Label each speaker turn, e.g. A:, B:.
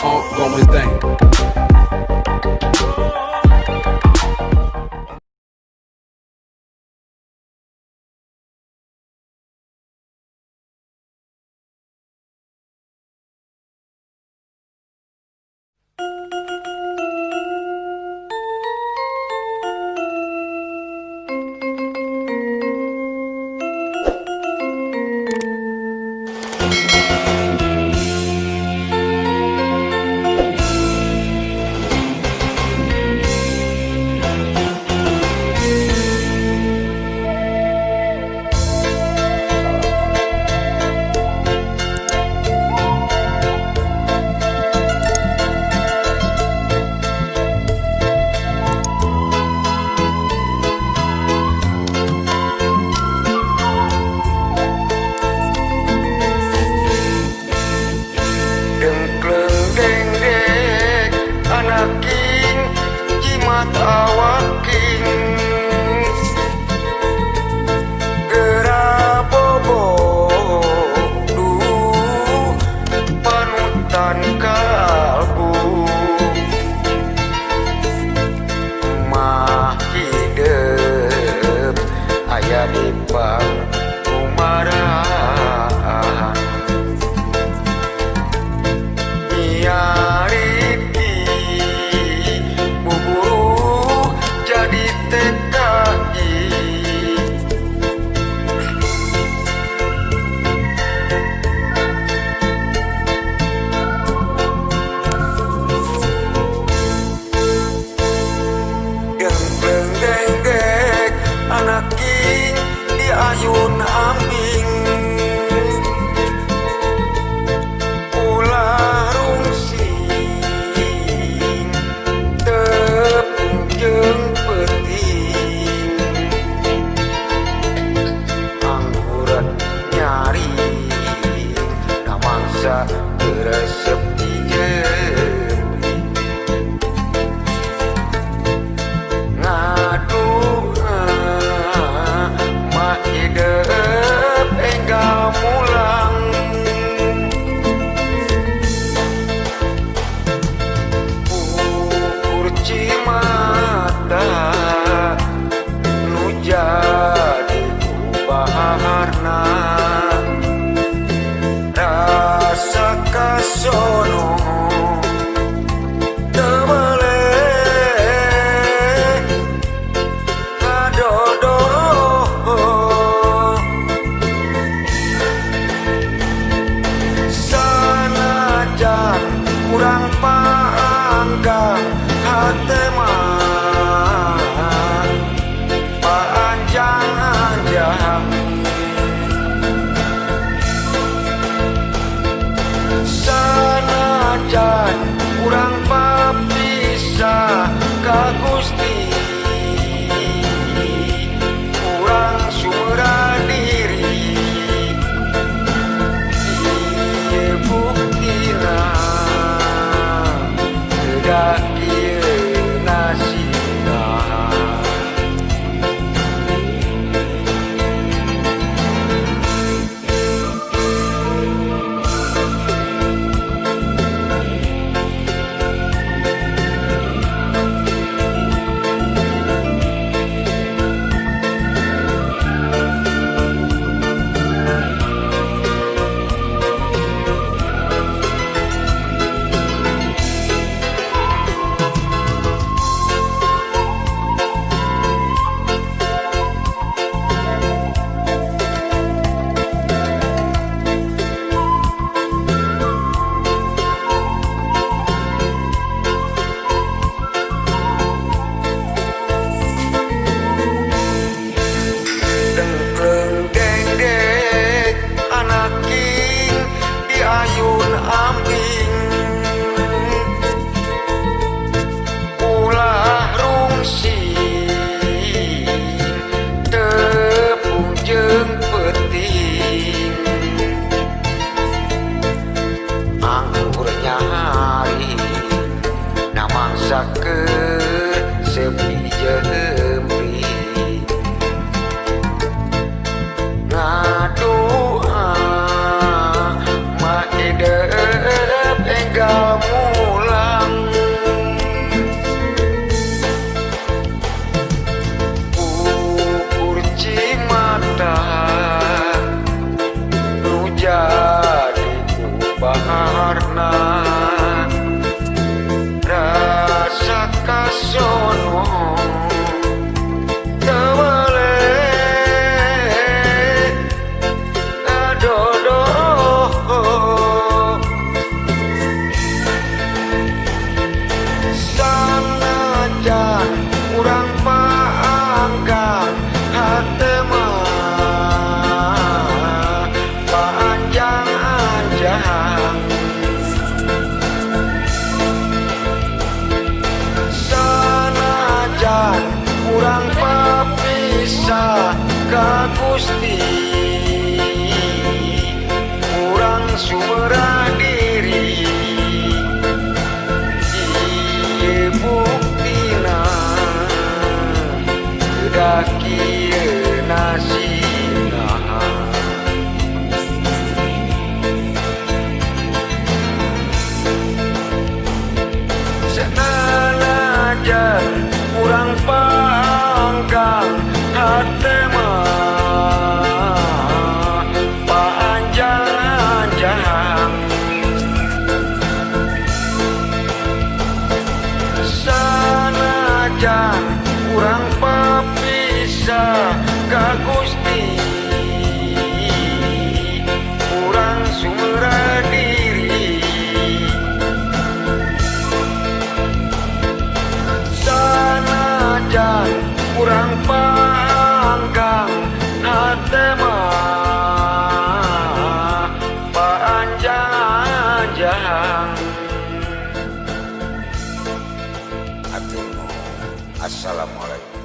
A: ongoing thing.
B: Ayun ambing ulah rungsing tepung jeung peuting angguran nyaring da mangsa resep di jeuring ngadu hidup engkau mulang ukur cimata nu jadi baharna rasa kasono kurang panggang hati mah panjang-anjang sanajan kurang papisah ka Gusti kurang sumera diri ieu buktina kieu nasibna saker sepi jemri ngadoa ma edep enggal sumera diri ieu buktina da kieu nasibna senanajan urang panggang hate mah panjang-anjang sanajan urang papisah ka Gusti urang sumera diri sanajan urang panggang hate mah panjang-anjang. Assalamualaikum.